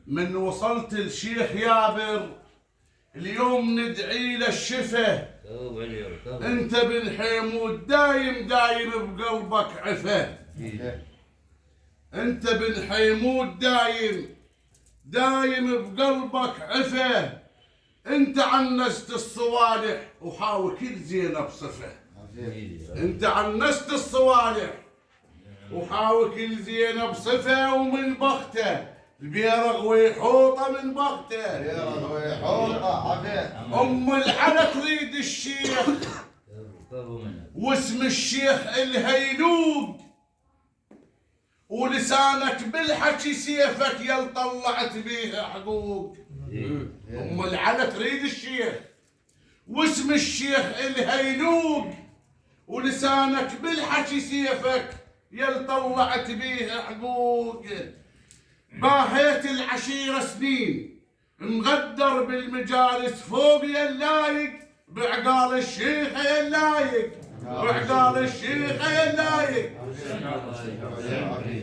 من وصلت الشيخ يابر اليوم ندعي له الشفا. انت بن حيمود دايم بقلبك عفا. انت بن حيمود دايم بقلبك عفا. انت عنست الصوالح وحاول كل زينب صفه. انت عنست الصوالح وحاول كل زينب صفه. ومن بخته البيرغ ويحوطه من بخته. بيرغ ويحوطه عفيف. ام العلا تريد الشيخ واسم الشيخ الهيلوق. ولسانك بالحكي سيفك يل طلعت بيه حقوق. ام العلا تريد الشيخ واسم الشيخ الهيلوق. ولسانك بالحكي سيفك يل طلعت بيه حقوق. باهيت العشيرة سنين مغدر بالمجالس فوق يلايق. بعقال الشيخ يلايق. بعقال الشيخ يلايق.